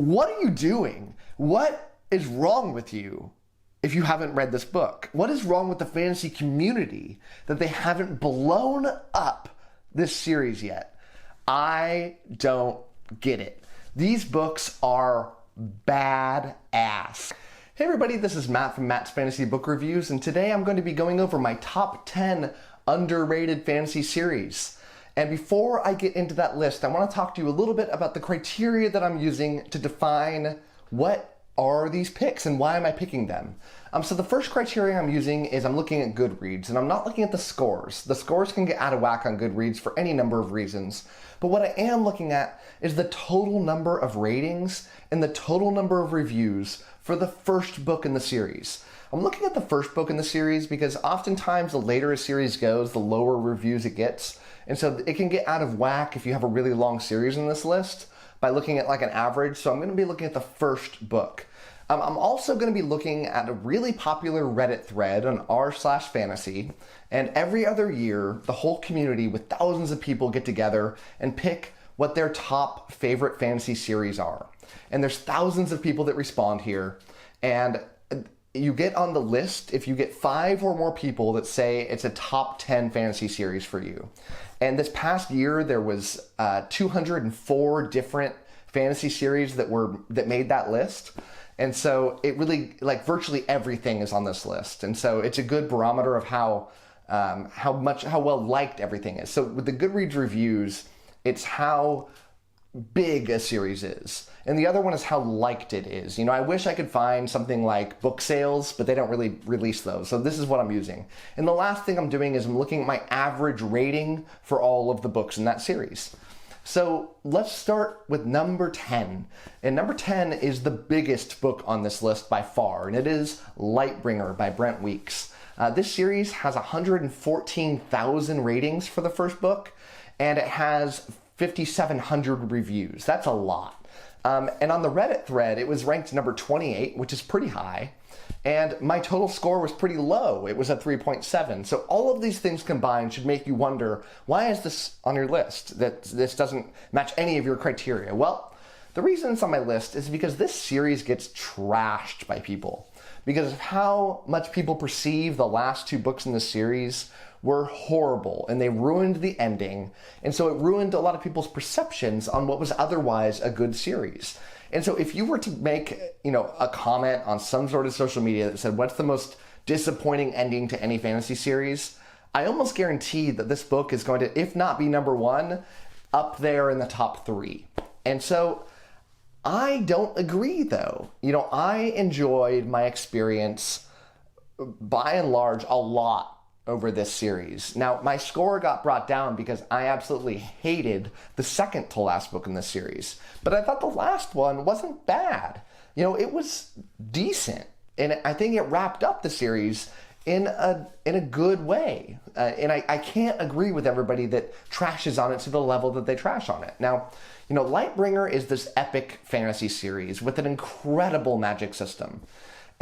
What are you doing? What is wrong with you if you haven't read this book? What is wrong with the fantasy community that they haven't blown up this series yet? I don't get it. These books are badass. Hey everybody, this is Matt from Matt's Fantasy Book Reviews, and today I'm going to be going over my top 10 underrated fantasy series. And before I get into that list, I want to talk to you a little bit about the criteria that I'm using to define what are these picks and why am I picking them. So the first criteria I'm using is I'm looking at Goodreads, and I'm not looking at the scores. The scores can get out of whack on Goodreads for any number of reasons. But what I am looking at is the total number of ratings and the total number of reviews for the first book in the series. I'm looking at the first book in the series because oftentimes the later a series goes, the lower reviews it gets. And so it can get out of whack if you have a really long series in this list by looking at like an average. So I'm going to be looking at the first book. I'm also going to be looking at a really popular Reddit thread on r/fantasy. And every other year, the whole community with thousands of people get together and pick what their top favorite fantasy series are. And there's thousands of people that respond here. And you get on the list if you get 5 or more people that say it's a top 10 fantasy series for you. And this past year, there was 204 different fantasy series that made that list. And so it really, like, virtually everything is on this list. And so it's a good barometer of how well liked everything is. So with the Goodreads reviews, it's how big a series is. And the other one is how liked it is. You know, I wish I could find something like book sales, but they don't really release those. So this is what I'm using. And the last thing I'm doing is I'm looking at my average rating for all of the books in that series. So let's start with number 10. And number 10 is the biggest book on this list by far, and it is Lightbringer by Brent Weeks. This series has 114,000 ratings for the first book, and it has 5,700 reviews. That's a lot. And on the Reddit thread, it was ranked number 28, which is pretty high. And my total score was pretty low. It was at 3.7. So all of these things combined should make you wonder, why is this on your list? That this doesn't match any of your criteria. Well, the reason it's on my list is because this series gets trashed by people. Because of how much people perceive the last 2 books in the series were horrible, and they ruined the ending. And so it ruined a lot of people's perceptions on what was otherwise a good series. And so if you were to make, a comment on some sort of social media that said, what's the most disappointing ending to any fantasy series? I almost guarantee that this book is going to, if not be number 1, up there in the top 3. And so I don't agree though. I enjoyed my experience by and large a lot over this series. Now, my score got brought down because I absolutely hated the second to last book in this series. But I thought the last one wasn't bad. It was decent. And I think it wrapped up the series in a good way. And I can't agree with everybody that trashes on it to the level that they trash on it. Now, Lightbringer is this epic fantasy series with an incredible magic system.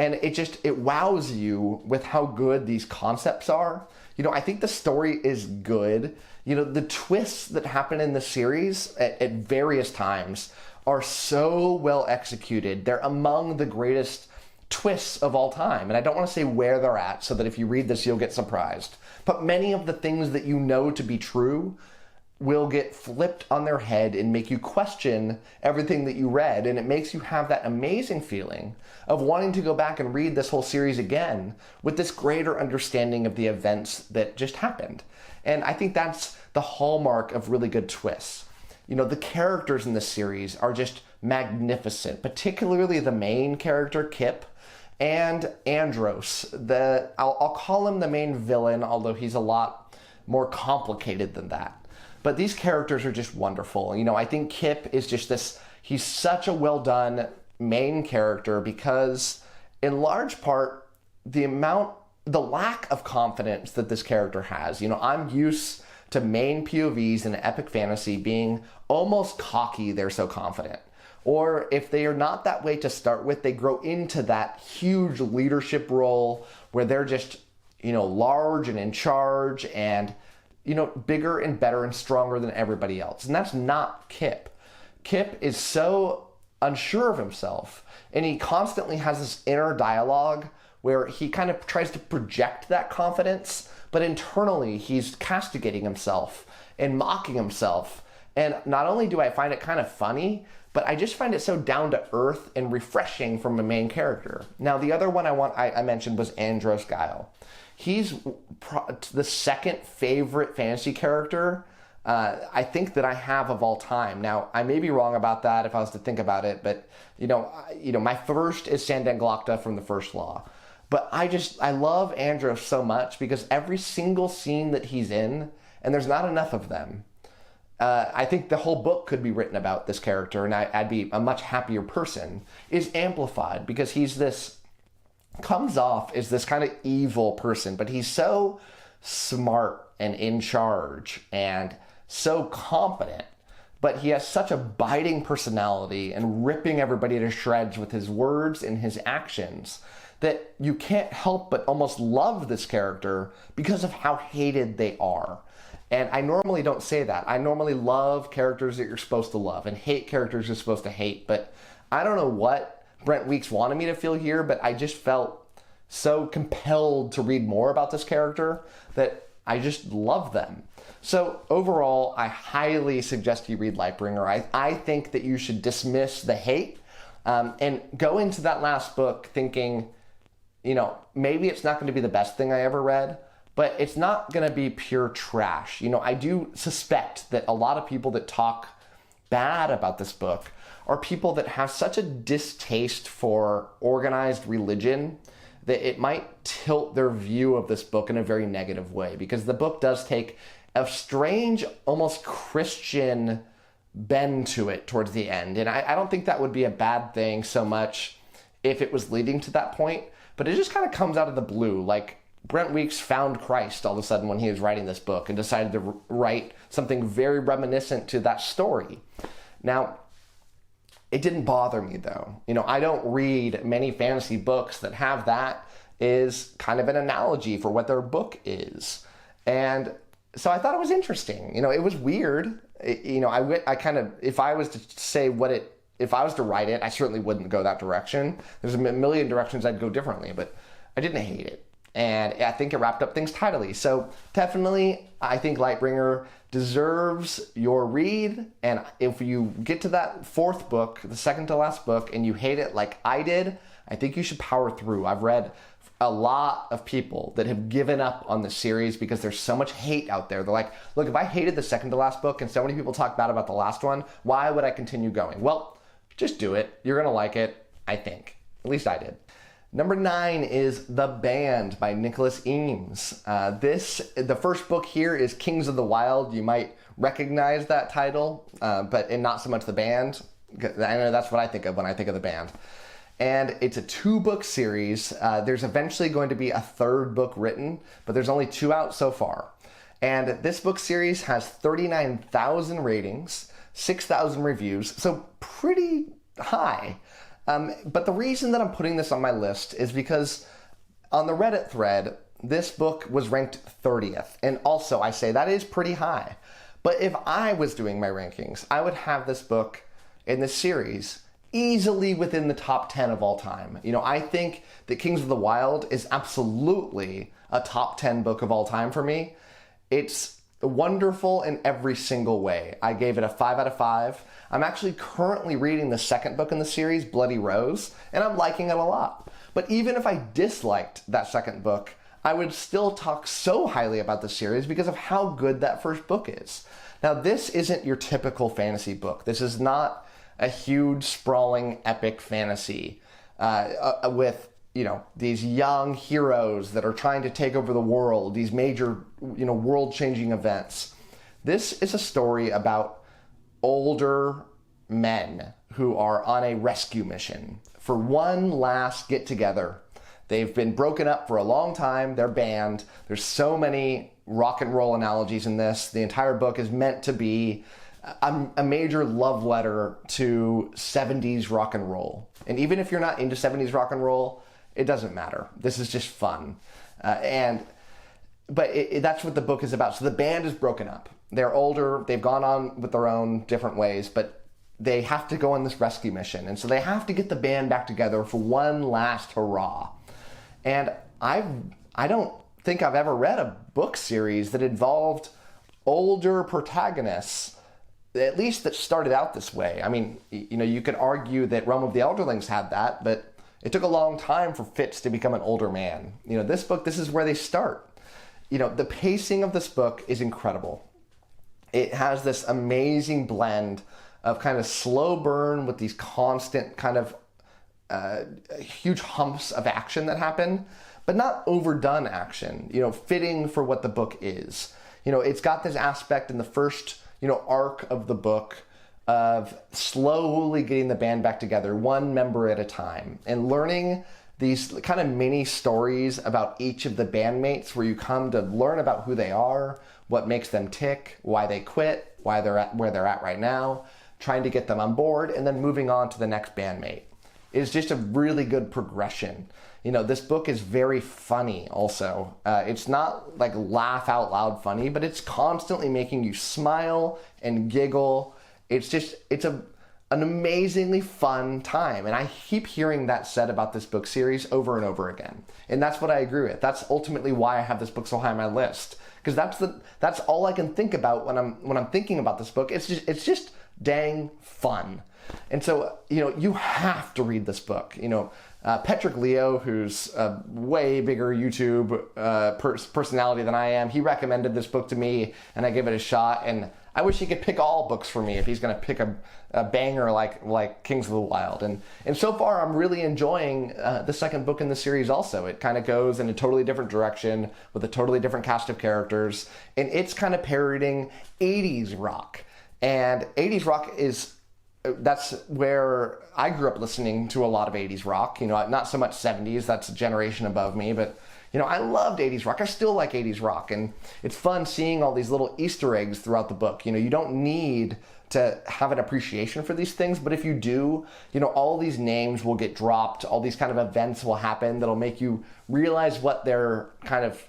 And it wows you with how good these concepts are. I think the story is good. The twists that happen in the series at various times are so well executed. They're among the greatest twists of all time. And I don't want to say where they're at so that if you read this, you'll get surprised. But many of the things that you know to be true will get flipped on their head and make you question everything that you read. And it makes you have that amazing feeling of wanting to go back and read this whole series again with this greater understanding of the events that just happened. And I think that's the hallmark of really good twists. The characters in this series are just magnificent, particularly the main character, Kip, and Andros. I'll call him the main villain, although he's a lot more complicated than that. But these characters are just wonderful. I think Kip is just he's such a well done main character because in large part, the lack of confidence that this character has. I'm used to main POVs in epic fantasy being almost cocky, they're so confident. Or if they are not that way to start with, they grow into that huge leadership role where they're just, large and in charge and bigger and better and stronger than everybody else. And that's not Kip. Kip is so unsure of himself. And he constantly has this inner dialogue where he kind of tries to project that confidence, but internally he's castigating himself and mocking himself. And not only do I find it kind of funny, but I just find it so down to earth and refreshing from a main character. Now, the other one I mentioned was 𝐒𝐿. He's the second favorite fantasy character I think that I have of all time. Now, I may be wrong about that if I was to think about it, but my first is 𝐒𝐿 from the First Law. But I love 𝐒𝐿 so much because every single scene that he's in, and there's not enough of them, I think the whole book could be written about this character, and I'd be a much happier person, is amplified because comes off as this kind of evil person, but he's so smart and in charge and so competent, but he has such a biting personality and ripping everybody to shreds with his words and his actions that you can't help but almost love this character because of how hated they are. And I normally don't say that. I normally love characters that you're supposed to love and hate characters you're supposed to hate. But I don't know what Brent Weeks wanted me to feel here, but I just felt so compelled to read more about this character that I just love them. So overall, I highly suggest you read Lightbringer. I think that you should dismiss the hate and go into that last book thinking, maybe it's not going to be the best thing I ever read, but it's not going to be pure trash. I do suspect that a lot of people that talk bad about this book are people that have such a distaste for organized religion that it might tilt their view of this book in a very negative way, because the book does take a strange, almost Christian bend to it towards the end. And I don't think that would be a bad thing so much if it was leading to that point, but it just kind of comes out of the blue. Like, Brent Weeks found Christ all of a sudden when he was writing this book and decided to write something very reminiscent to that story. Now, it didn't bother me though. I don't read many fantasy books that have that as kind of an analogy for what their book is. And so I thought it was interesting. It was weird. I kind of, if I was to write it, I certainly wouldn't go that direction. There's a million directions I'd go differently, but I didn't hate it. And I think it wrapped up things tidily. So definitely, I think Lightbringer deserves your read. And if you get to that fourth book, the second to last book, and you hate it like I did, I think you should power through. I've read a lot of people that have given up on the series because there's so much hate out there. They're like, look, if I hated the second to last book and so many people talk bad about the last one, why would I continue going? Well, just do it. You're going to like it, I think. At least I did. Number 9 is The Band by Nicholas Eames. The first book here is Kings of the Wild. You might recognize that title, and not so much The Band. I know that's what I think of when I think of The Band. And it's a 2-book series. There's eventually going to be a 3rd book written, but there's only 2 out so far. And this book series has 39,000 ratings, 6,000 reviews, so pretty high. But the reason that I'm putting this on my list is because on the Reddit thread, this book was ranked 30th. And also, I say that is pretty high. But if I was doing my rankings, I would have this book in this series easily within the top 10 of all time. I think that Kings of the Wild is absolutely a top 10 book of all time for me. It's wonderful in every single way. I gave it a 5 out of 5. I'm actually currently reading the second book in the series, Bloody Rose, and I'm liking it a lot. But even if I disliked that second book, I would still talk so highly about the series because of how good that first book is. Now, this isn't your typical fantasy book. This is not a huge, sprawling, epic fantasy with these young heroes that are trying to take over the world, these major, world-changing events. This is a story about older men who are on a rescue mission for one last get-together. They've been broken up for a long time. They're banned. There's so many rock and roll analogies in this. The entire book is meant to be a major love letter to 70s rock and roll. And even if you're not into 70s rock and roll, it doesn't matter. This is just fun. But that's what the book is about. So the band is broken up. They're older. They've gone on with their own different ways. But they have to go on this rescue mission. And so they have to get the band back together for one last hurrah. And I don't think I've ever read a book series that involved older protagonists, at least that started out this way. I mean, you could argue that Realm of the Elderlings had that, but it took a long time for Fitz to become an older man. This book, this is where they start. The pacing of this book is incredible. It has this amazing blend of kind of slow burn with these constant kind of huge humps of action that happen, but not overdone action, fitting for what the book is. It's got this aspect in the first, arc of the book of slowly getting the band back together, one member at a time, and learning these kind of mini stories about each of the bandmates where you come to learn about who they are, what makes them tick, why they quit, why they're at where they're at right now, trying to get them on board, and then moving on to the next bandmate. It's just a really good progression. This book is very funny also. It's not like laugh out loud funny, but it's constantly making you smile and giggle. It's an amazingly fun time. And I keep hearing that said about this book series over and over again. And that's what I agree with. That's ultimately why I have this book so high on my list. Because that's all I can think about when I'm thinking about this book. It's just dang fun. And so, you have to read this book. Patrick Leo, who's a way bigger YouTube personality than I am, he recommended this book to me, and I gave it a shot. And I wish he could pick all books for me if he's going to pick a banger like Kings of the Wild. And so far, I'm really enjoying the second book in the series also. It kind of goes in a totally different direction with a totally different cast of characters. And it's kind of parodying 80s rock. And 80s rock that's where I grew up listening to a lot of 80s rock. Not so much 70s, that's a generation above me, but I loved 80s rock. I still like 80s rock, and it's fun seeing all these little Easter eggs throughout the book. You don't need to have an appreciation for these things, but if you do, all these names will get dropped, all these kind of events will happen that'll make you realize what they're kind of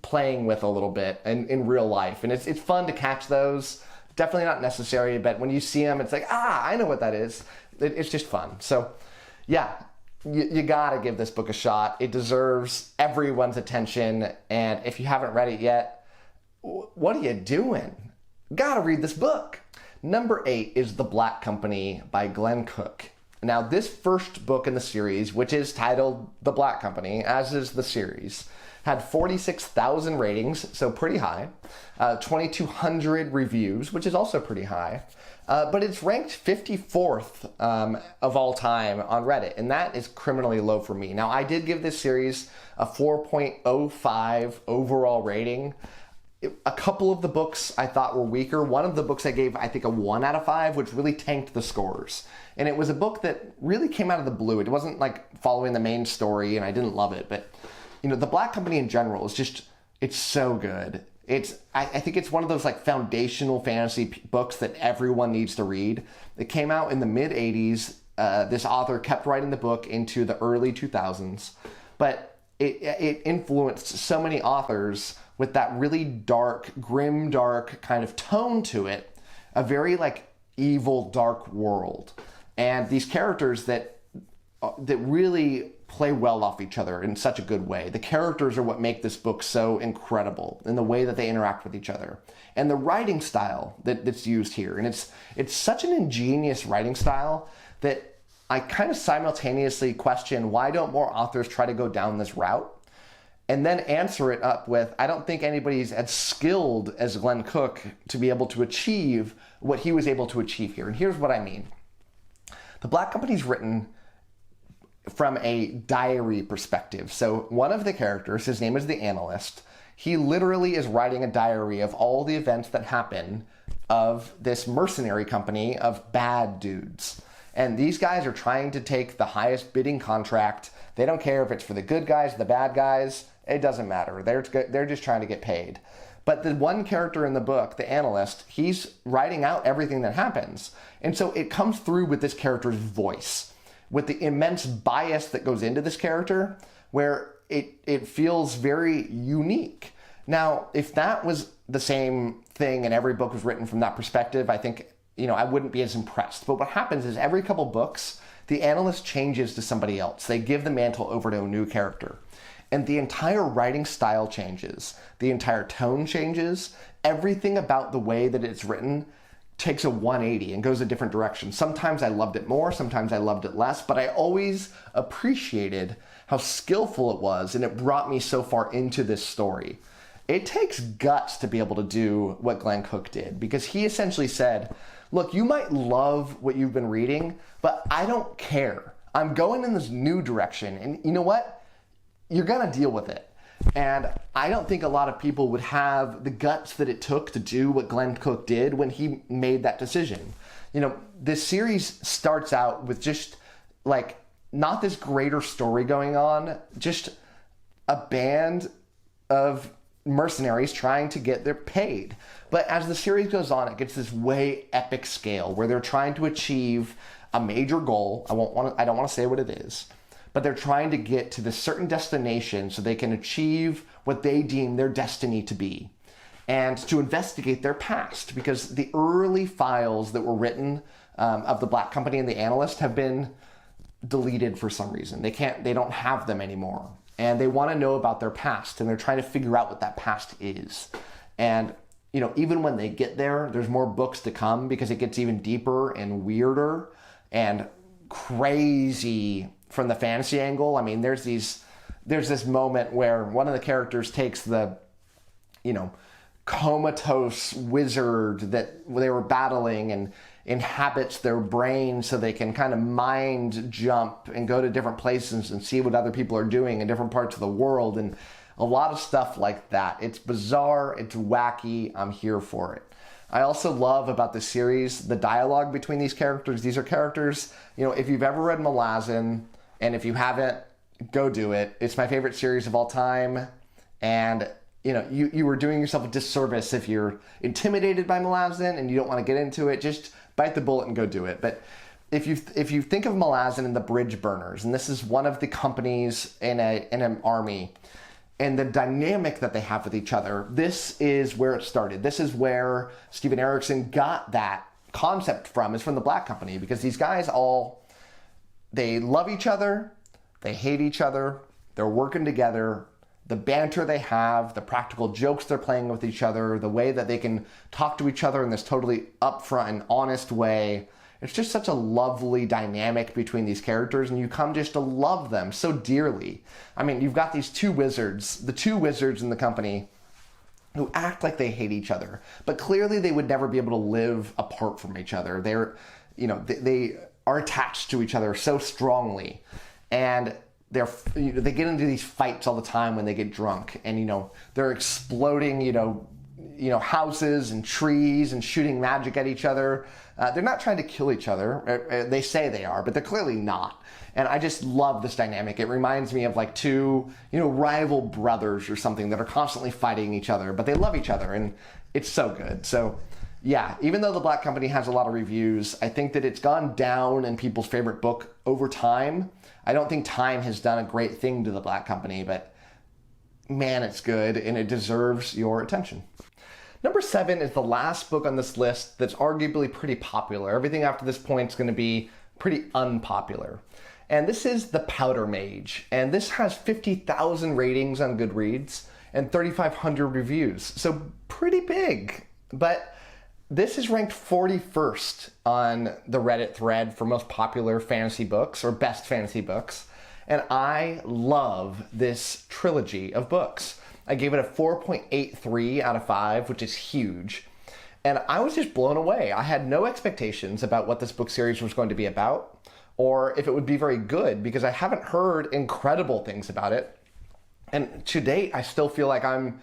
playing with a little bit in real life. And it's fun to catch those. Definitely not necessary, but when you see them, it's like, I know what that is. It's just fun. So, yeah, you gotta give this book a shot. It deserves everyone's attention, and if you haven't read it yet, what are you doing? Gotta read this book. Number 8 is The Black Company by Glen Cook. Now, this first book in the series, which is titled The Black Company, as is the series, had 46,000 ratings, so pretty high, 2,200 reviews, which is also pretty high, but it's ranked 54th of all time on Reddit, and that is criminally low for me. Now, I did give this series a 4.05 overall rating. A couple of the books I thought were weaker. One of the books I gave, I think, a 1 out of 5, which really tanked the scores. And it was a book that really came out of the blue. It wasn't like following the main story, and I didn't love it, but The Black Company in general is it's so good. I think it's one of those like foundational fantasy books that everyone needs to read. It came out in the mid 80s. This author kept writing the book into the early 2000s, but it influenced so many authors with that really dark, grim, dark kind of tone to it, a very like evil, dark world. And these characters that really play well off each other in such a good way. The characters are what make this book so incredible in the way that they interact with each other. And the writing style that's used here. And it's such an ingenious writing style that I kind of simultaneously question, why don't more authors try to go down this route? And then answer it up with, I don't think anybody's as skilled as Glen Cook to be able to achieve what he was able to achieve here. And here's what I mean. The Black Company's written from a diary perspective. So one of the characters, his name is the Analyst, he literally is writing a diary of all the events that happen of this mercenary company of bad dudes. And these guys are trying to take the highest bidding contract. They don't care if it's for the good guys, the bad guys. It doesn't matter. They're just trying to get paid. But the one character in the book, the Analyst, he's writing out everything that happens. And so it comes through with this character's voice, with the immense bias that goes into this character, where it feels very unique. Now, if that was the same thing and every book was written from that perspective, I think I wouldn't be as impressed. But what happens is every couple books, the analyst changes to somebody else. They give the mantle over to a new character. And the entire writing style changes. The entire tone changes. Everything about the way that it's written takes a 180 and goes a different direction. Sometimes I loved it more, sometimes I loved it less, but I always appreciated how skillful it was, and it brought me so far into this story. It takes guts to be able to do what Glen Cook did, because he essentially said, look, you might love what you've been reading, but I don't care. I'm going in this new direction, and you know what? You're gonna deal with it. And I don't think a lot of people would have the guts that it took to do what Glen Cook did when he made that decision. This series starts out with just like, not this greater story going on, just a band of mercenaries trying to get their paid. But as the series goes on, it gets this way epic scale where they're trying to achieve a major goal. I don't want to say what it is. But they're trying to get to this certain destination so they can achieve what they deem their destiny to be, and to investigate their past, because the early files that were written of the Black Company and the Analyst have been deleted for some reason. They don't have them anymore, and they want to know about their past, and they're trying to figure out what that past is. And even when they get there, there's more books to come, because it gets even deeper and weirder and crazy from the fantasy angle. I mean, there's this moment where one of the characters takes the, comatose wizard that they were battling and inhabits their brain so they can kind of mind jump and go to different places and see what other people are doing in different parts of the world, and a lot of stuff like that. It's bizarre, it's wacky, I'm here for it. I also love about the series the dialogue between these characters. These are characters, if you've ever read Malazan, and if you haven't, go do it. It's my favorite series of all time. And, you were doing yourself a disservice if you're intimidated by Malazan and you don't want to get into it. Just bite the bullet and go do it. But if you think of Malazan and the Bridge Burners, and this is one of the companies in an army, and the dynamic that they have with each other, this is where it started. This is where Steven Erikson got that concept from, is from the Black Company, because these guys they love each other, they hate each other, they're working together, the banter they have, the practical jokes they're playing with each other, the way that they can talk to each other in this totally upfront and honest way. It's just such a lovely dynamic between these characters, and you come just to love them so dearly. I mean, you've got these two wizards, the two wizards in the company, who act like they hate each other, but clearly they would never be able to live apart from each other. They are attached to each other so strongly, and they get into these fights all the time when they get drunk, and they're exploding houses and trees and shooting magic at each other. They're not trying to kill each other. They say they are, but they're clearly not. And I just love this dynamic. It reminds me of like two rival brothers or something that are constantly fighting each other, but they love each other, and it's so good. So yeah, even though the Black Company has a lot of reviews, I think that it's gone down in people's favorite book over time. I don't think time has done a great thing to the Black Company, but man, it's good, and it deserves your attention. Number 7 is the last book on this list that's arguably pretty popular. Everything after this point is going to be pretty unpopular. And this is The Powder Mage. And this has 50,000 ratings on Goodreads and 3,500 reviews. So pretty big. But this is ranked 41st on the Reddit thread for most popular fantasy books or best fantasy books. And I love this trilogy of books. I gave it a 4.83 out of 5, which is huge. And I was just blown away. I had no expectations about what this book series was going to be about, or if it would be very good, because I haven't heard incredible things about it. And to date, I still feel like I'm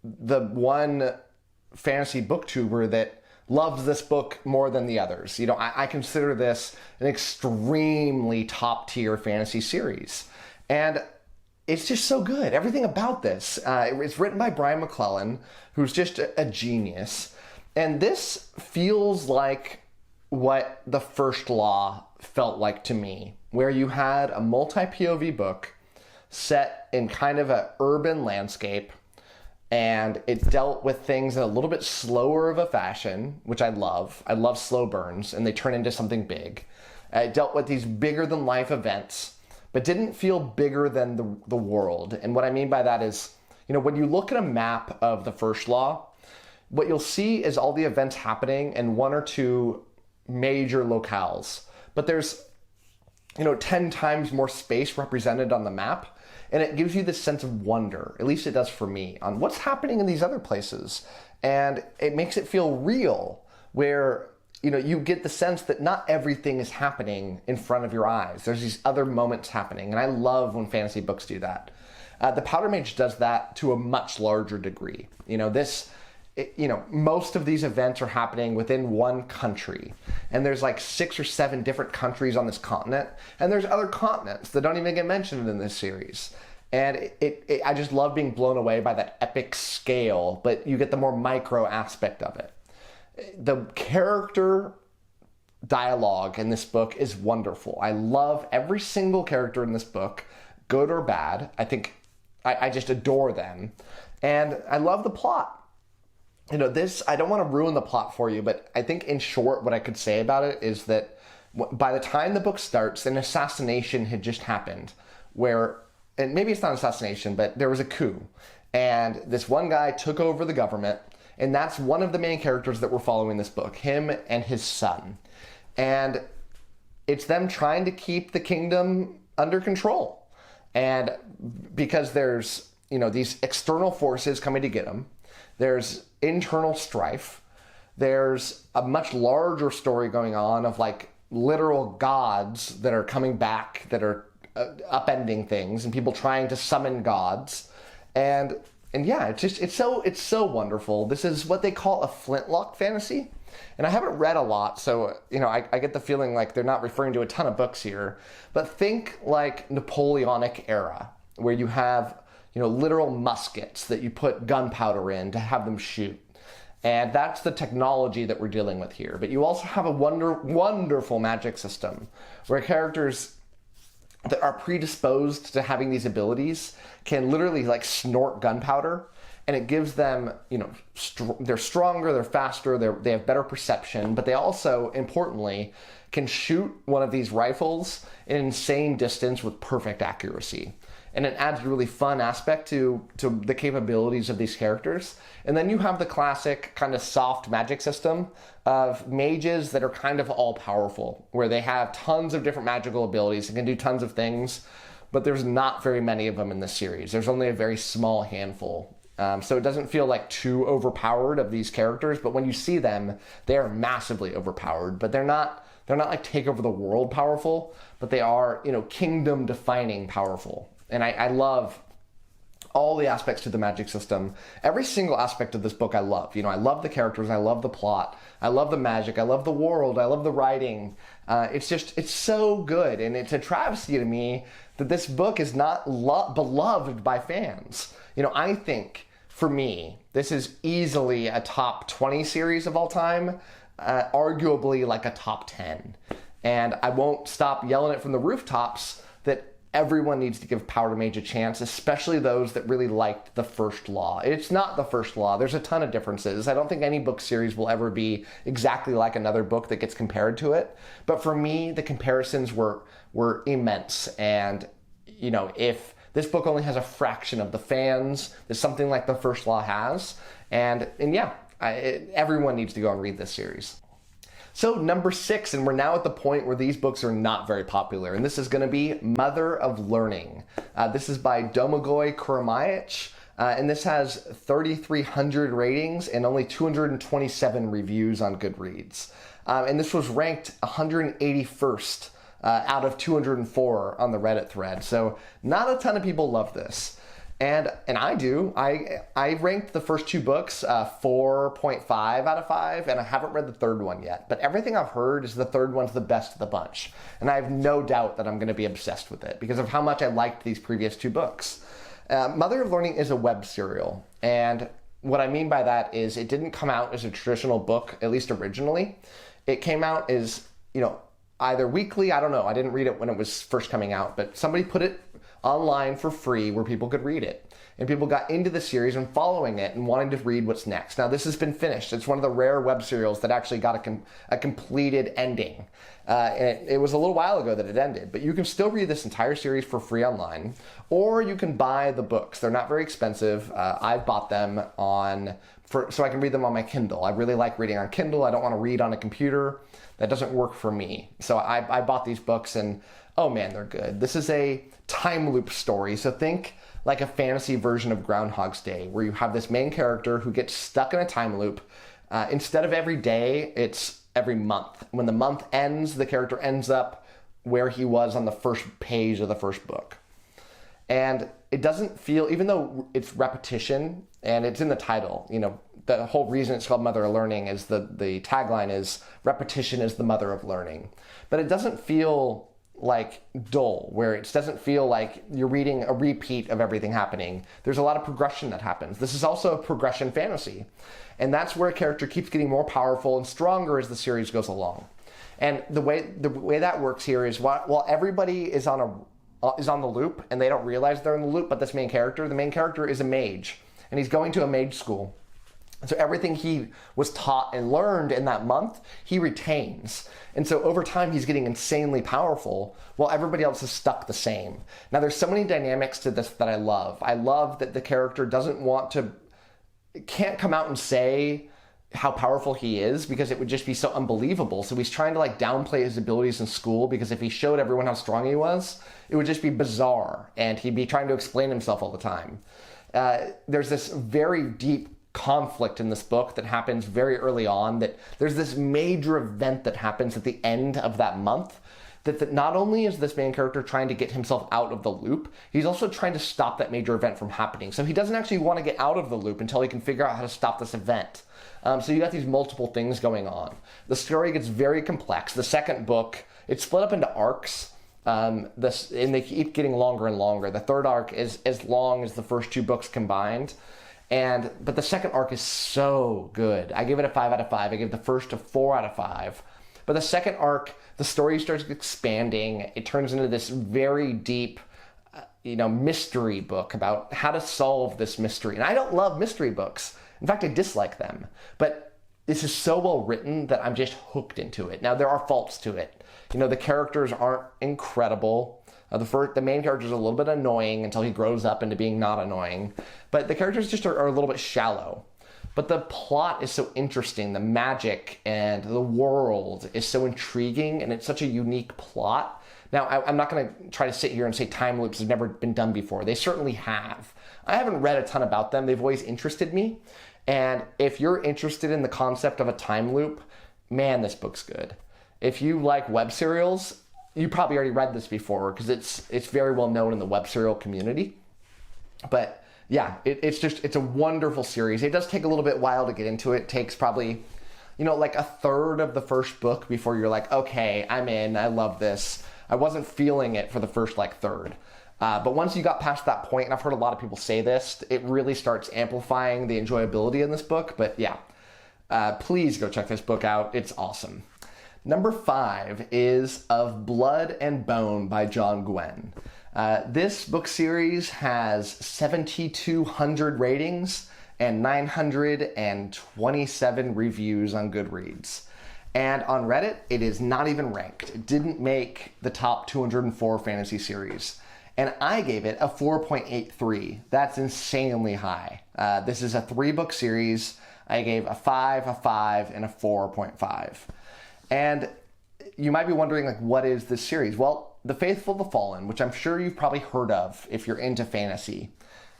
the one fantasy booktuber that loves this book more than the others. I consider this an extremely top-tier fantasy series. And it's just so good. Everything about this. It's written by Brian McClellan, who's just a genius. And this feels like what The First Law felt like to me, where you had a multi-POV book set in kind of an urban landscape, and it dealt with things in a little bit slower of a fashion, which I love. I love slow burns, and they turn into something big. It dealt with these bigger-than-life events, but didn't feel bigger than the world. And what I mean by that is, when you look at a map of the First Law, what you'll see is all the events happening in one or two major locales. But there's, 10 times more space represented on the map. And it gives you this sense of wonder, at least it does for me, on what's happening in these other places. And it makes it feel real, where, you get the sense that not everything is happening in front of your eyes. There's these other moments happening. And I love when fantasy books do that. The Powder Mage does that to a much larger degree. Most of these events are happening within one country, and there's like 6 or 7 different countries on this continent, and there's other continents that don't even get mentioned in this series. And I just love being blown away by that epic scale, but you get the more micro aspect of it. The character dialogue in this book is wonderful. I love every single character in this book, good or bad. I think I just adore them, and I love the plot. I don't want to ruin the plot for you, but I think in short, what I could say about it is that by the time the book starts, an assassination had just happened and maybe it's not an assassination, but there was a coup, and this one guy took over the government, and that's one of the main characters that we're following in this book, him and his son. And it's them trying to keep the kingdom under control. And because there's, these external forces coming to get them, there's internal strife. There's a much larger story going on of like literal gods that are coming back, that are upending things, and people trying to summon gods. And yeah, it's so wonderful. This is what they call a flintlock fantasy. And I haven't read a lot, so I get the feeling like they're not referring to a ton of books here. But think like Napoleonic era, where you have literal muskets that you put gunpowder in to have them shoot. And that's the technology that we're dealing with here. But you also have a wonderful magic system where characters that are predisposed to having these abilities can literally like snort gunpowder, and it gives them, they're stronger, they're faster, they have better perception, but they also, importantly, can shoot one of these rifles an insane distance with perfect accuracy. And it adds a really fun aspect to the capabilities of these characters. And then you have the classic kind of soft magic system of mages that are kind of all-powerful, where they have tons of different magical abilities and can do tons of things, but there's not very many of them in this series. There's only a very small handful. So it doesn't feel like too overpowered of these characters, but when you see them, they are massively overpowered. But they're not like take over the world powerful, but they are, kingdom defining powerful. And I love all the aspects to the magic system. Every single aspect of this book I love. I love the characters, I love the plot, I love the magic, I love the world, I love the writing. It's so good, and it's a travesty to me that this book is not beloved by fans. I think, for me, this is easily a top 20 series of all time, arguably like a top 10. And I won't stop yelling it from the rooftops that everyone needs to give Powder Mage a chance, especially those that really liked the First Law. It's not the First Law. There's a ton of differences. I don't think any book series will ever be exactly like another book that gets compared to it. But for me, the comparisons were immense. And, if this book only has a fraction of the fans that something like the First Law has, and yeah, everyone needs to go and read this series. So number 6, and we're now at the point where these books are not very popular, and this is going to be Mother of Learning. This is by Domagoj Kurmaic, and this has 3,300 ratings and only 227 reviews on Goodreads. And this was ranked 181st out of 204 on the Reddit thread, so not a ton of people love this. And I do. I ranked the first 2 books 4.5 out of 5, and I haven't read the third one yet. But everything I've heard is the third one's the best of the bunch. And I have no doubt that I'm going to be obsessed with it because of how much I liked these previous 2 books. Mother of Learning is a web serial. And what I mean by that is it didn't come out as a traditional book, at least originally. It came out as, either weekly, I don't know. I didn't read it when it was first coming out, but somebody put it online for free where people could read it. And people got into the series and following it and wanting to read what's next. Now, this has been finished. It's one of the rare web serials that actually got a completed ending. And it was a little while ago that it ended. But you can still read this entire series for free online. Or you can buy the books. They're not very expensive. I've bought them so I can read them on my Kindle. I really like reading on Kindle. I don't want to read on a computer. That doesn't work for me. So I bought these books and, oh man, they're good. This is a time loop story. So think like a fantasy version of Groundhog's Day, where you have this main character who gets stuck in a time loop. Instead of every day, it's every month. When the month ends, the character ends up where he was on the first page of the first book. And it doesn't feel, even though it's repetition, and it's in the title, the whole reason it's called Mother of Learning is the tagline is repetition is the mother of learning. But it doesn't feel like dull, where it doesn't feel like you're reading a repeat of everything happening. There's a lot of progression that happens. This is also a progression fantasy. And that's where a character keeps getting more powerful and stronger as the series goes along. And the way that works here is while everybody is on the loop and they don't realize they're in the loop, but the main character is a mage, and he's going to a mage school. So everything he was taught and learned in that month, he retains. And so over time, he's getting insanely powerful while everybody else is stuck the same. Now, there's so many dynamics to this that I love. I love that the character can't come out and say how powerful he is because it would just be so unbelievable. So he's trying to downplay his abilities in school, because if he showed everyone how strong he was, it would just be bizarre and he'd be trying to explain himself all the time. There's this very deep conflict in this book that happens very early on, that there's this major event that happens at the end of that month that not only is this main character trying to get himself out of the loop, he's also trying to stop that major event from happening. So he doesn't actually want to get out of the loop until he can figure out how to stop this event. So you got these multiple things going on. The story gets very complex. The second book, it's split up into arcs. And they keep getting longer and longer. The third arc is as long as the first two books combined. But the second arc is so good. I give it a 5 out of 5. I give the first a 4 out of 5. But the second arc, the story starts expanding. It turns into this very deep, mystery book about how to solve this mystery. And I don't love mystery books. In fact, I dislike them. But this is so well written that I'm just hooked into it. Now, there are faults to it. The characters aren't incredible. The main character is a little bit annoying until he grows up into being not annoying. But the characters just are a little bit shallow. But the plot is so interesting. The magic and the world is so intriguing, and it's such a unique plot. Now, I'm not going to try to sit here and say time loops have never been done before. They certainly have. I haven't read a ton about them. They've always interested me. And if you're interested in the concept of a time loop, man, this book's good. If you like web serials, you probably already read this before because it's very well known in the web serial community. But yeah, it's a wonderful series. It does take a little bit while to get into it. It takes probably, a third of the first book before you're like, okay, I'm in, I love this. I wasn't feeling it for the first third. But once you got past that point, and I've heard a lot of people say this, it really starts amplifying the enjoyability in this book. But yeah, please go check this book out. It's awesome. Number 5 is Of Blood and Bone by John Gwynne. This book series has 7,200 ratings and 927 reviews on Goodreads. And on Reddit, it is not even ranked. It didn't make the top 204 fantasy series. And I gave it a 4.83. That's insanely high. This is a 3-book series. I gave a 5, a 5, and a 4.5. And you might be wondering, what is this series? Well, The Faithful, the Fallen, which I'm sure you've probably heard of if you're into fantasy.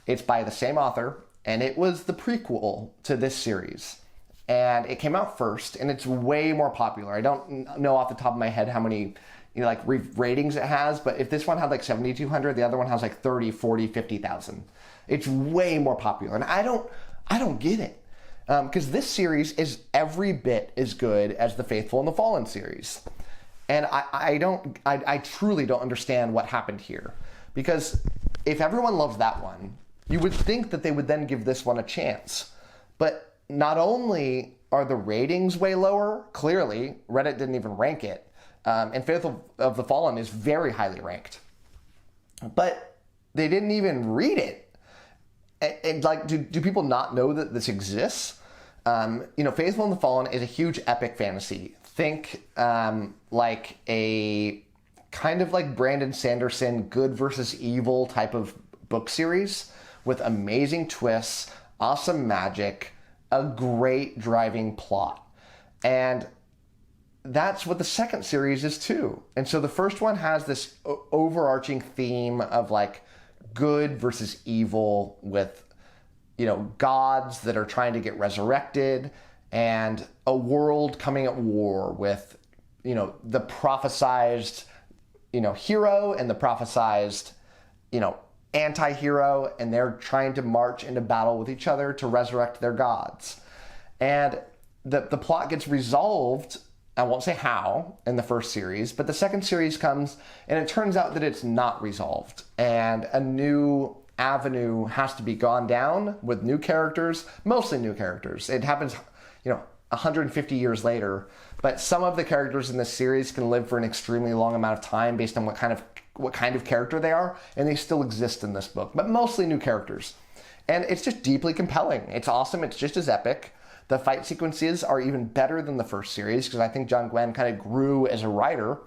It's by the same author, and it was the prequel to this series. And it came out first, and it's way more popular. I don't know off the top of my head how many ratings it has, but if this one had 7,200, the other one has 30, 40, 50,000. It's way more popular, and I don't get it. Because this series is every bit as good as the Faithful and the Fallen series. And I truly don't understand what happened here. Because if everyone loves that one, you would think that they would then give this one a chance. But not only are the ratings way lower, clearly, Reddit didn't even rank it, and Faithful of the Fallen is very highly ranked. But they didn't even read it. And like, do people not know that this exists? Faithful and the Fallen is a huge epic fantasy. Think like a kind of like Brandon Sanderson, good versus evil type of book series with amazing twists, awesome magic, a great driving plot. And that's what the second series is too. And so the first one has this overarching theme of like good versus evil with, gods that are trying to get resurrected and a world coming at war with, the prophesized, hero and the prophesized, anti-hero, and they're trying to march into battle with each other to resurrect their gods. And the plot gets resolved, I won't say how, in the first series, but the second series comes and it turns out that it's not resolved. And a new avenue has to be gone down with new characters, mostly new characters. It happens, 150 years later, but some of the characters in this series can live for an extremely long amount of time based on what kind of character they are, and they still exist in this book, but mostly new characters. And it's just deeply compelling. It's awesome. It's just as epic. The fight sequences are even better than the first series because I think John Gwynne kind of grew as a writer.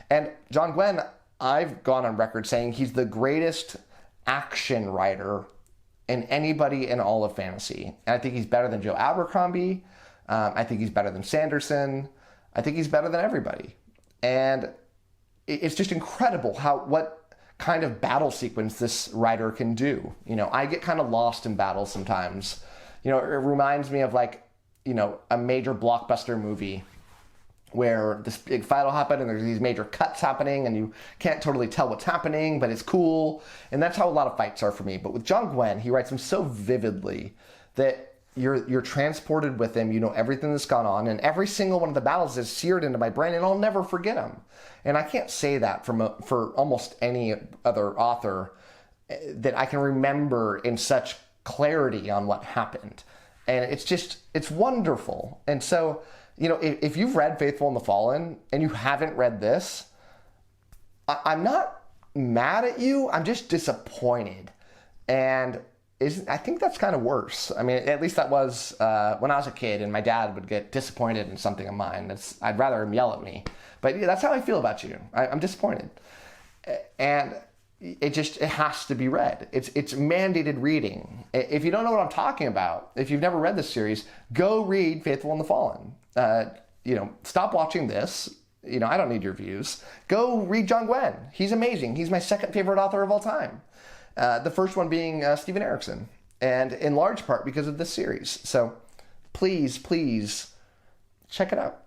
And John Gwynne, I've gone on record saying he's the greatest action writer in anybody in all of fantasy. And I think he's better than Joe Abercrombie. I think he's better than Sanderson. I think he's better than everybody. And it's just incredible what kind of battle sequence this writer can do. I get kind of lost in battles sometimes. It reminds me of like, a major blockbuster movie where this big fight will happen and there's these major cuts happening and you can't totally tell what's happening, but it's cool. And that's how a lot of fights are for me. But with John Gwynne, he writes them so vividly that you're transported with him. You know everything that's gone on, and every single one of the battles is seared into my brain, and I'll never forget them. And I can't say that for almost any other author that I can remember in such clarity on what happened. And it's wonderful. And so, if you've read Faithful and the Fallen and you haven't read this, I'm not mad at you. I'm just disappointed. And I think that's kind of worse. I mean, at least that was when I was a kid and my dad would get disappointed in something of mine. I'd rather him yell at me. But yeah, that's how I feel about you. I'm disappointed. And it has to be read. It's mandated reading. If you don't know what I'm talking about, if you've never read this series, go read Faithful and the Fallen. Stop watching this. I don't need your views. Go read John Gwynne. He's amazing. He's my second favorite author of all time. The first one being Stephen Erickson, and in large part because of this series. So please check it out.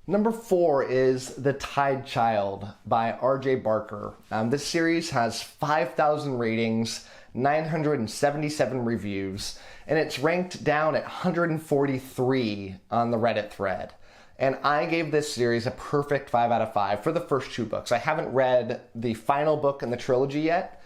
Number 4 is The Tide Child by R.J. Barker. This series has 5,000 ratings, 977 reviews, and it's ranked down at 143 on the Reddit thread. And I gave this series a perfect 5 out of 5 for the first 2 books. I haven't read the final book in the trilogy yet,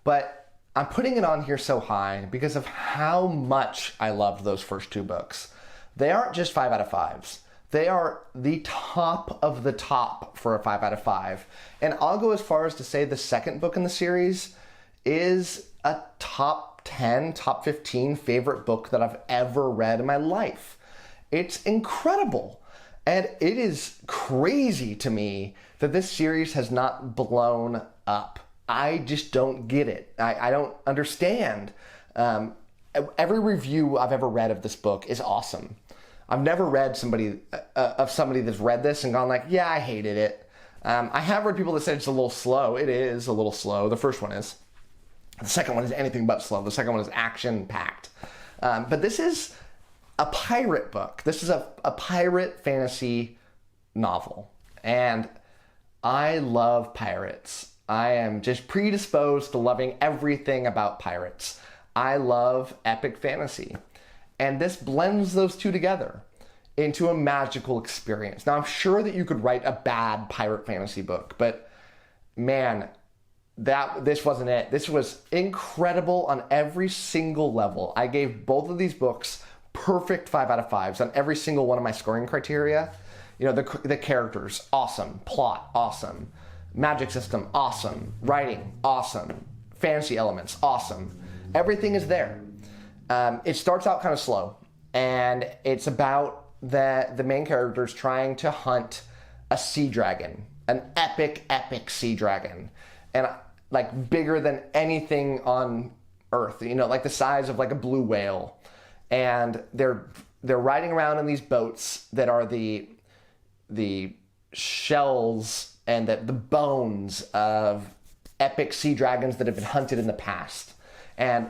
but I'm putting it on here so high because of how much I loved those first 2 books. They aren't just 5 out of 5s. They are the top of the top for a 5 out of 5. And I'll go as far as to say the second book in the series is a top 10, top 15 favorite book that I've ever read in my life. It's incredible. And it is crazy to me that this series has not blown up. I just don't get it. I don't understand. Every review I've ever read of this book is awesome. I've never read somebody that's read this and gone like, yeah, I hated it. I have read people that said it's a little slow. It is a little slow. The first one is. The second one is anything but slow. The second one is action-packed. But this is a pirate book. This is a pirate fantasy novel. And I love pirates. I am just predisposed to loving everything about pirates. I love epic fantasy. And this blends those two together into a magical experience. Now, I'm sure that you could write a bad pirate fantasy book, but man, this wasn't it. This was incredible on every single level. I gave both of these books perfect 5 out of 5s on every single one of my scoring criteria. The characters, awesome. Plot, awesome. Magic system, awesome. Writing, awesome. fantasy elements, awesome. Everything is there. It starts out kind of slow, and it's about the main characters trying to hunt a sea dragon, an epic sea dragon, and like bigger than anything on Earth, you know, like the size of like a blue whale. And they're riding around in these boats that are the shells and the bones of epic sea dragons that have been hunted in the past. And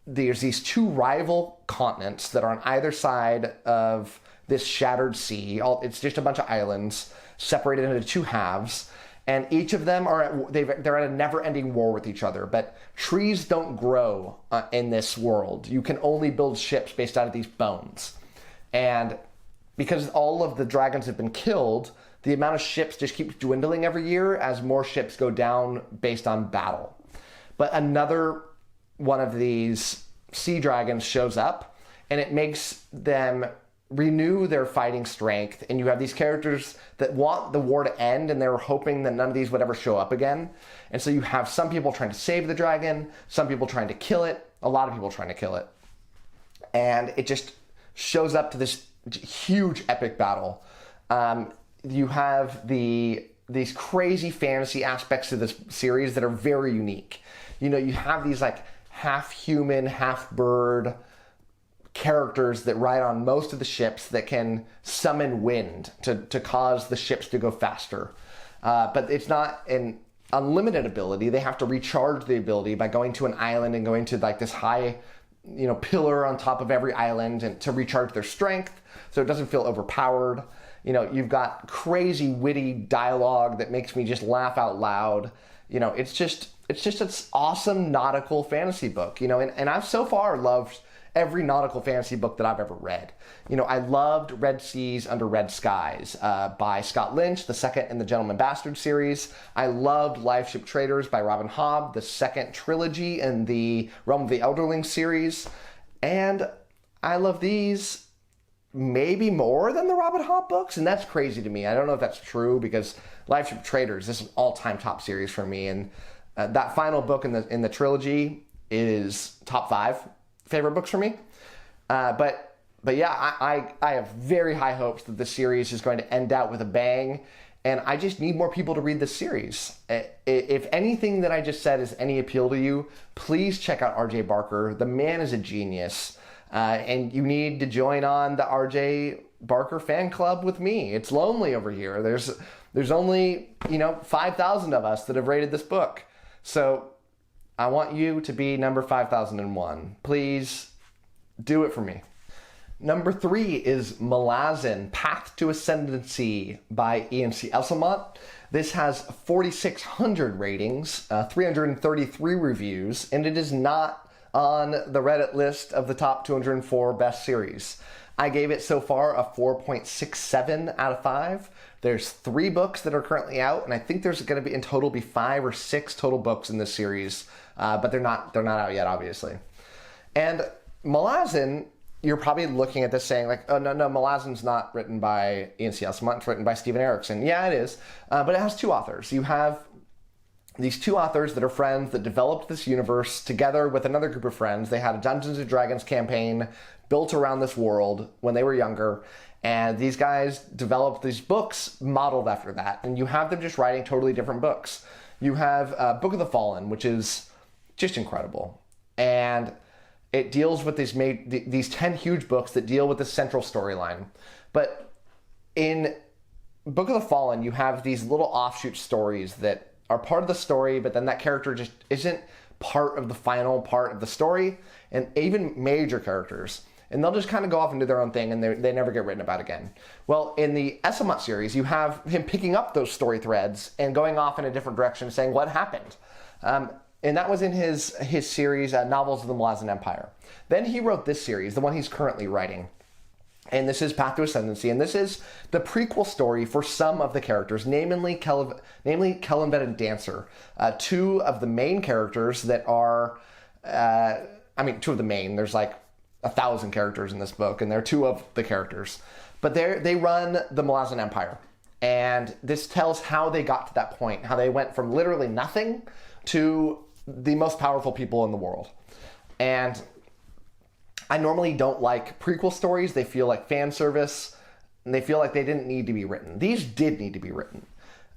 there's these two rival continents that are on either side of this shattered sea. It's just a bunch of islands separated into two halves. And each of them they're at a never-ending war with each other. But trees don't grow in this world. You can only build ships based out of these bones. And because all of the dragons have been killed, the amount of ships just keeps dwindling every year as more ships go down based on battle. But another one of these sea dragons shows up, and it makes them renew their fighting strength. And you have these characters that want the war to end, and they're hoping that none of these would ever show up again. And so you have some people trying to save the dragon, some people trying to kill it, a lot of people trying to kill it. And it just shows up to this huge epic battle. You have these crazy fantasy aspects of this series that are very unique. You know, you have these like half human, half bird characters that ride on most of the ships that can summon wind to cause the ships to go faster. But it's not an unlimited ability. They have to recharge the ability by going to an island and going to like this high, you know, pillar on top of every island and to recharge their strength so it doesn't feel overpowered. You know, you've got crazy witty dialogue that makes me just laugh out loud. You know, it's just an awesome nautical fantasy book, you know, and I've so far loved every nautical fantasy book that I've ever read. You know, I loved Red Seas Under Red Skies by Scott Lynch, the second in the Gentleman Bastard series. I loved Lifeship Traders by Robin Hobb, the second trilogy in the Realm of the Elderling series. And I love these maybe more than the Robin Hobb books, and that's crazy to me. I don't know if that's true because Lifeship Traders is an all-time top series for me, and that final book in the trilogy is top 5 favorite books for me. But yeah, I have very high hopes that the series is going to end out with a bang, and I just need more people to read this series. If anything that I just said is any appeal to you, please check out R.J. Barker. The man is a genius, and you need to join on the R.J. Barker fan club with me. It's lonely over here. There's only 5,000 of us that have rated this book, so I want you to be number 5001. Please do it for me. Number 3 is Malazan, Path to Ascendancy by Ian C. Esslemont. This has 4,600 ratings, 333 reviews, and it is not on the Reddit list of the top 204 best series. I gave it so far a 4.67 out of 5. There's 3 books that are currently out, and I think there's going to be in total 5 or 6 total books in this series, but they're not out yet, obviously. And Malazan, you're probably looking at this saying like, oh no, Malazan's not written by Ian C. Esslemont, it's written by Steven Erikson. Yeah, it is, but it has 2 authors. You have these 2 authors that are friends that developed this universe together with another group of friends. They had a Dungeons & Dragons campaign built around this world when they were younger, and these guys developed these books modeled after that, and you have them just writing totally different books. You have Book of the Fallen, which is just incredible, and it deals with these 10 huge books that deal with the central storyline. But in Book of the Fallen, you have these little offshoot stories that are part of the story, but then that character just isn't part of the final part of the story, and even major characters. And they'll just kind of go off and do their own thing, and they never get written about again. Well, in the Esslemont series, you have him picking up those story threads and going off in a different direction, saying what happened. And that was in his series, Novels of the Malazan Empire. Then he wrote this series, the one he's currently writing. And this is Path to Ascendancy, and this is the prequel story for some of the characters, namely Kellanvet and Dancer, 2 of the main characters that are, 2 of the main, there's like 1,000 characters in this book, and they're 2 of the characters. But they run the Malazan Empire, and this tells how they got to that point, how they went from literally nothing to the most powerful people in the world. And I normally don't like prequel stories. They feel like fan service, and they feel like they didn't need to be written. These did need to be written.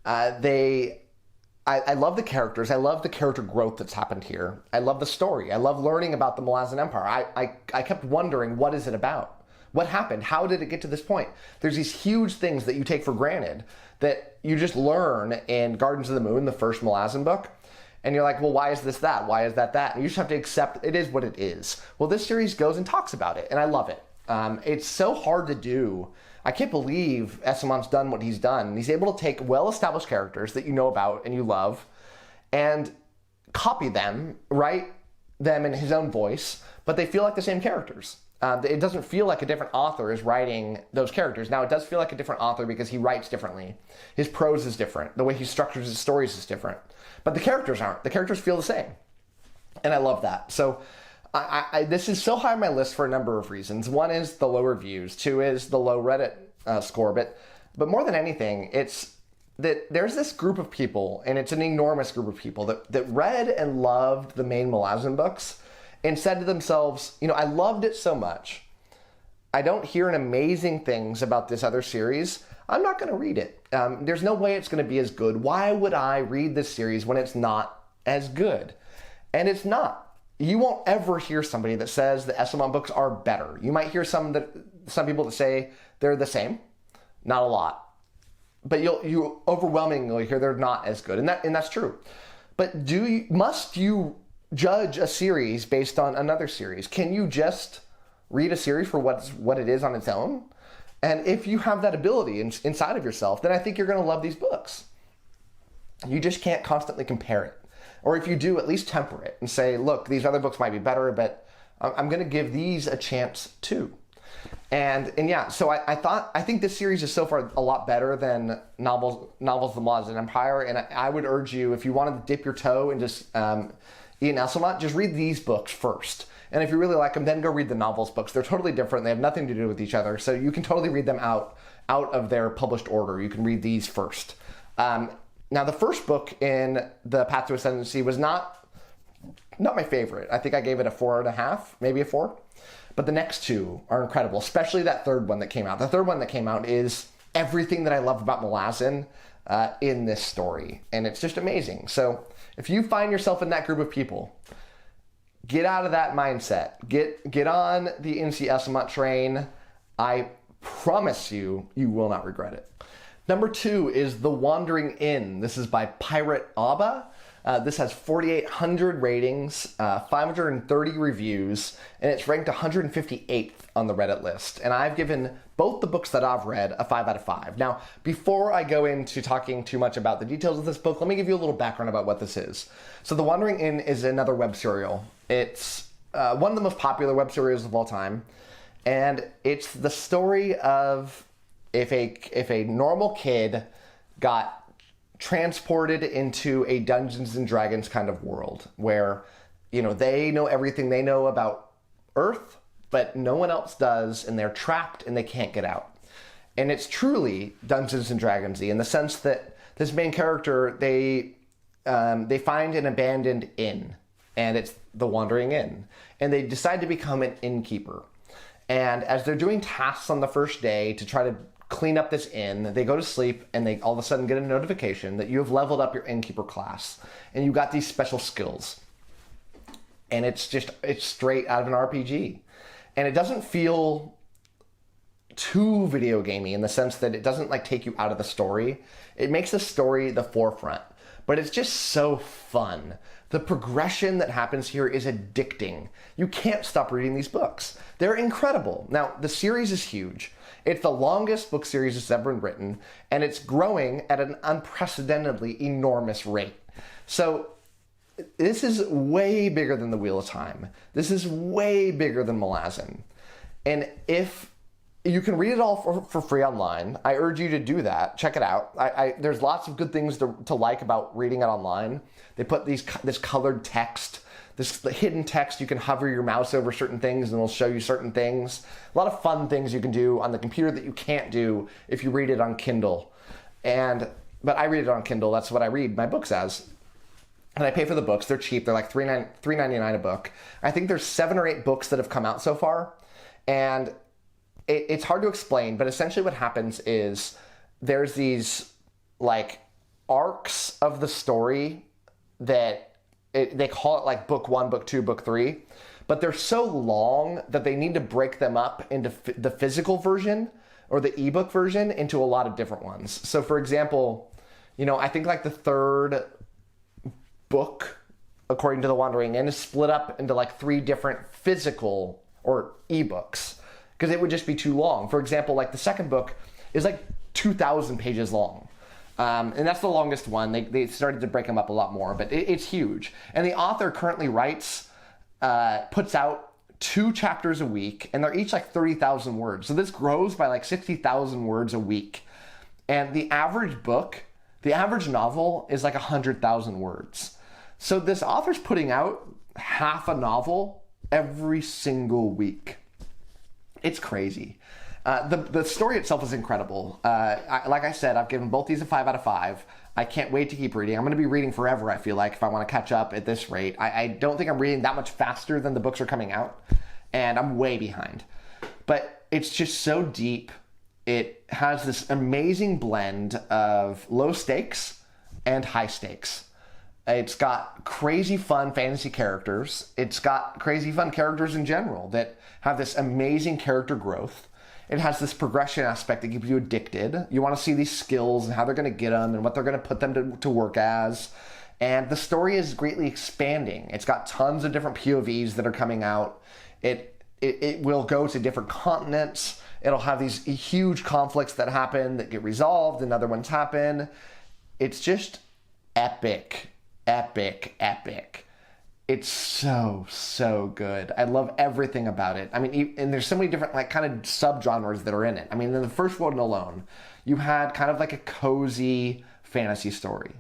I love the characters. I love the character growth that's happened here. I love the story. I love learning about the Malazan Empire. I kept wondering, what is it about? What happened? How did it get to this point? There's these huge things that you take for granted that you just learn in Gardens of the Moon, the first Malazan book. And you're like, well, why is this that? Why is that that? And you just have to accept it is what it is. Well, this series goes and talks about it, and I love it. It's so hard to do. I can't believe Esslemont's done what he's done. He's able to take well-established characters that you know about and you love and copy them, write them in his own voice, but they feel like the same characters. It doesn't feel like a different author is writing those characters. Now, it does feel like a different author because he writes differently. His prose is different. The way he structures his stories is different. But the characters aren't. The characters feel the same. And I love that. So this is so high on my list for a number of reasons. One is the low reviews. Two is the low Reddit score. But more than anything, it's that there's this group of people, and it's an enormous group of people, that read and loved the main Malazan books and said to themselves, you know, I loved it so much. I don't hear amazing things about this other series. I'm not going to read it. There's no way it's going to be as good. Why would I read this series when it's not as good? And it's not. You won't ever hear somebody that says the Esslemont books are better. You might hear some people that say they're the same. Not a lot. But you overwhelmingly hear they're not as good. And that's true. But must you judge a series based on another series? Can you just read a series for what it is on its own? And if you have that ability inside of yourself, then I think you're going to love these books. You just can't constantly compare it. Or if you do, at least temper it and say, look, these other books might be better, but I'm going to give these a chance too. And yeah, so I think this series is so far a lot better than novels of the Malazan Empire. And I would urge you, if you wanted to dip your toe into Ian Esslemont, just read these books first. And if you really like them, then go read the novels books. They're totally different. They have nothing to do with each other. So you can totally read them out of their published order. You can read these first. Now, the first book in the Path to Ascendancy was not my favorite. I think I gave it a 4.5, maybe a 4. But the next two are incredible, especially that third one that came out. The third one that came out is everything that I love about Malazan in this story. And it's just amazing. So if you find yourself in that group of people, get out of that mindset. Get on the NC Esslemont train. I promise you, you will not regret it. Number 2 is The Wandering Inn. This is by pirateaba. This has 4,800 ratings, 530 reviews, and it's ranked 158th on the Reddit list. And I've given both the books that I've read a 5 out of 5. Now, before I go into talking too much about the details of this book, let me give you a little background about what this is. So The Wandering Inn is another web serial. It's one of the most popular web serials of all time. And it's the story of if a normal kid got transported into a Dungeons and Dragons kind of world where, you know, they know everything they know about Earth, but no one else does, and they're trapped and they can't get out. And it's truly Dungeons and Dragons-y in the sense that this main character, they find an abandoned inn, and it's the Wandering Inn, and they decide to become an innkeeper. And as they're doing tasks on the first day to try to clean up this inn, they go to sleep and they all of a sudden get a notification that you have leveled up your innkeeper class and you got these special skills. And it's straight out of an RPG. And it doesn't feel too video gamey in the sense that it doesn't like take you out of the story. It makes the story the forefront, but it's just so fun. The progression that happens here is addicting. You can't stop reading these books. They're incredible. Now, the series is huge. It's the longest book series that's ever been written, and it's growing at an unprecedentedly enormous rate. So this is way bigger than the Wheel of Time. This is way bigger than Malazan. And if you can read it all for free online, I urge you to do that. Check it out. There's lots of good things to like about reading it online. They put this colored text, this hidden text. You can hover your mouse over certain things and it'll show you certain things. A lot of fun things you can do on the computer that you can't do if you read it on Kindle. But I read it on Kindle. That's what I read my books as. and I pay for the books. They're cheap. They're like $3.99 a book. I think there's 7 or 8 books that have come out so far. And it's hard to explain, but essentially what happens is there's these like arcs of the story that they call it like book 1, book 2, book 3, but they're so long that they need to break them up into the physical version or the ebook version into a lot of different ones. So for example, I think like the 3rd book, according to the Wandering Inn, is split up into like 3 different physical or ebooks because it would just be too long. For example, like the 2nd book is like 2,000 pages long. And that's the longest one. They started to break them up a lot more, but it's huge. And the author currently puts out 2 chapters a week, and they're each like 30,000 words. So this grows by like 60,000 words a week. And the average novel is like 100,000 words. So this author's putting out half a novel every single week. It's crazy. The story itself is incredible. Like I said, I've given both these a 5 out of 5. I can't wait to keep reading. I'm going to be reading forever, I feel like, if I want to catch up at this rate. I don't think I'm reading that much faster than the books are coming out, and I'm way behind. But it's just so deep. It has this amazing blend of low stakes and high stakes. It's got crazy fun fantasy characters. It's got crazy fun characters in general that have this amazing character growth. It has this progression aspect that keeps you addicted. You want to see these skills and how they're going to get them and what they're going to put them to work as. And the story is greatly expanding. It's got tons of different POVs that are coming out. It will go to different continents. It'll have these huge conflicts that happen that get resolved and other ones happen. It's just epic, epic, epic. It's so good. I love everything about it. I mean, and there's so many different like kind of subgenres that are in it. I mean, in the first one alone, you had kind of like a cozy fantasy story.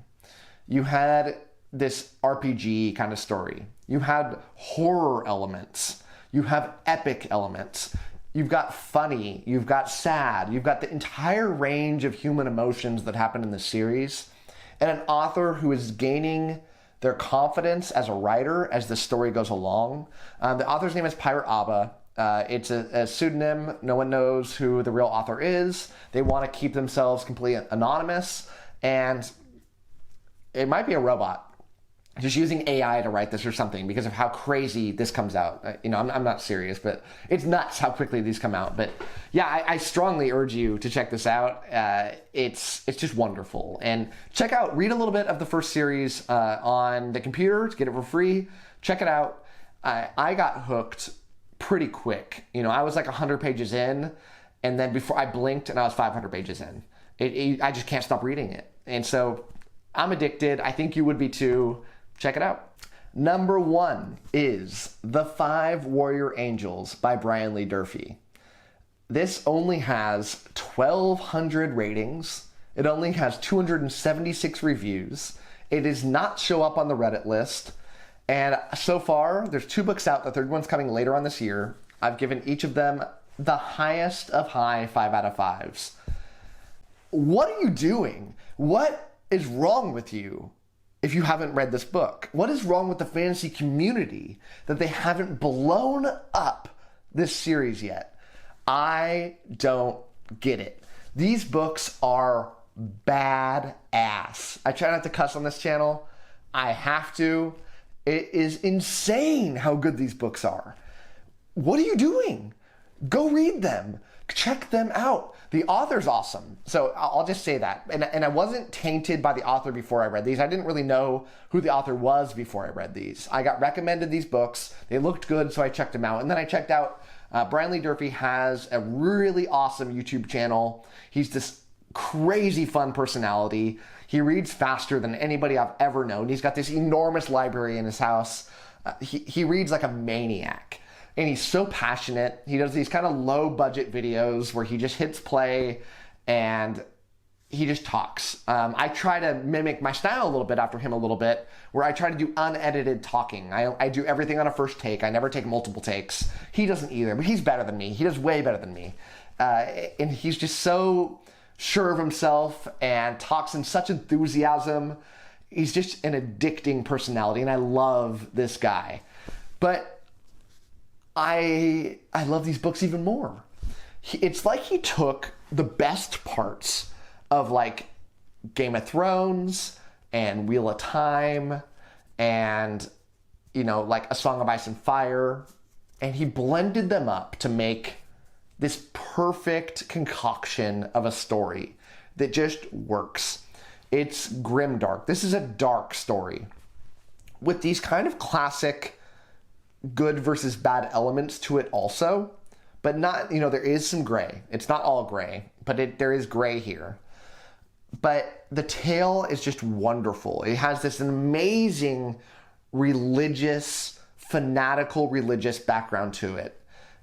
You had this RPG kind of story. You had horror elements. You have epic elements. You've got funny. You've got sad. You've got the entire range of human emotions that happen in the series. And an author who is gaining their confidence as a writer as the story goes along. The author's name is pirateaba. It's a pseudonym. No one knows who the real author is. They want to keep themselves completely anonymous. And it might be a robot just using AI to write this or something because of how crazy this comes out. I'm not serious, but it's nuts how quickly these come out. But yeah, I strongly urge you to check this out. It's just wonderful. And read a little bit of the first series on the computer to get it for free. Check it out. I got hooked pretty quick. I was like 100 pages in, and then before I blinked and I was 500 pages in. I just can't stop reading it. And so I'm addicted. I think you would be too. Check it out. Number 1 is The 5 Warrior Angels by Brian Lee Durfee. This only has 1,200 ratings. It only has 276 reviews. It does not show up on the Reddit list. And so far, there's 2 books out. The 3rd one's coming later on this year. I've given each of them the highest of high 5 out of 5s. What are you doing? What is wrong with you? If you haven't read this book, what is wrong with the fantasy community that they haven't blown up this series yet? I don't get it. These books are badass. I try not to cuss on this channel. I have to. It is insane how good these books are. What are you doing? Go read them. Check them out. The author's awesome. So I'll just say that. And I wasn't tainted by the author before I read these. I didn't really know who the author was before I read these. I got recommended these books. They looked good, so I checked them out. And then I checked out Brian Lee Durfee has a really awesome YouTube channel. He's this crazy fun personality. He reads faster than anybody I've ever known. He's got this enormous library in his house. He reads like a maniac. And he's so passionate. He does these kind of low budget videos where he just hits play and he just talks. I try to mimic my style a little bit after him a little bit, where I try to do unedited talking. I do everything on a first take. I never take multiple takes. He doesn't either, but he's better than me. He does way better than me. And he's just so sure of himself and talks in such enthusiasm. he's just an addicting personality, and I love this guy. But I love these books even more. It's like he took the best parts of like Game of Thrones and Wheel of Time and, you know, like A Song of Ice and Fire, and he blended them up to make this perfect concoction of a story that just works. It's grimdark. This is a dark story with these kind of classic good versus bad elements to it also, but not, you know, there is some gray. It's not all gray, but there is gray here. But the tale is just wonderful. It has this amazing fanatical religious background to it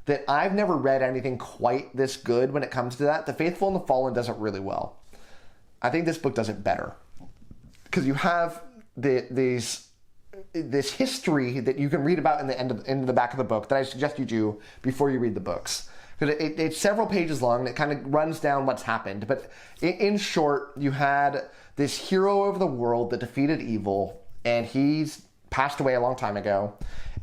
that I've never read anything quite this good when it comes to that. The Faithful and the Fallen does it really well. I think this book does it better because you have this history that you can read about in the back of the book that I suggest you do before you read the books. Because it's several pages long and it kind of runs down what's happened. But in short, you had this hero of the world that defeated evil, and he's passed away a long time ago.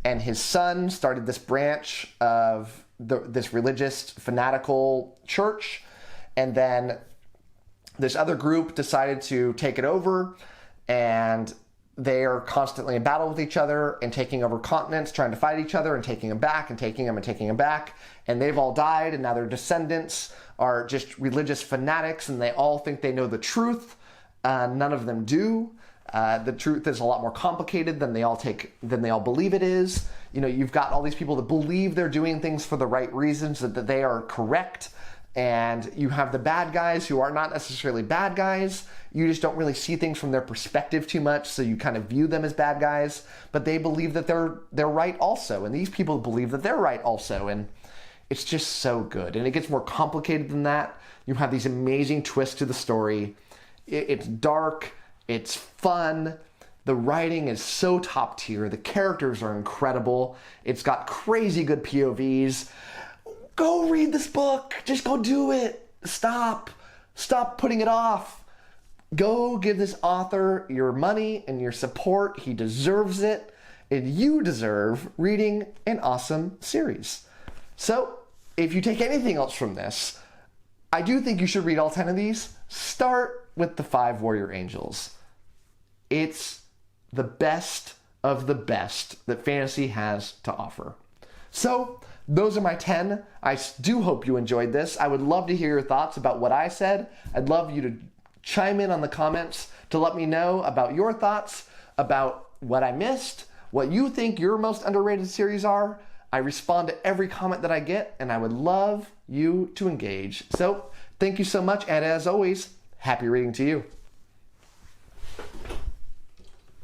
And his son started this branch of this religious fanatical church. And then this other group decided to take it over, and they are constantly in battle with each other and taking over continents, trying to fight each other and taking them back and taking them and taking them back. And they've all died, and now their descendants are just religious fanatics, and they all think they know the truth. None of them do. The truth is a lot more complicated than they all believe it is. You know, you've got all these people that believe they're doing things for the right reasons, that they are correct. And you have the bad guys who are not necessarily bad guys. You just don't really see things from their perspective too much, so you kind of view them as bad guys. But they believe that they're right also, and these people believe that they're right also. And it's just so good. And it gets more complicated than that. You have these amazing twists to the story. It's dark. It's fun. The writing is so top tier. The characters are incredible. It's got crazy good POVs. Go read this book. Just go do it. Stop putting it off. Go give this author your money and your support. He deserves it. And you deserve reading an awesome series. So, if you take anything else from this, I do think you should read all 10 of these. Start with the 5 Warrior Angels. It's the best of the best that fantasy has to offer. So, those are my 10. I do hope you enjoyed this. I would love to hear your thoughts about what I said. I'd love you to chime in on the comments to let me know about your thoughts, about what I missed, what you think your most underrated series are. I respond to every comment that I get, and I would love you to engage. So, thank you so much, and as always, happy reading to you.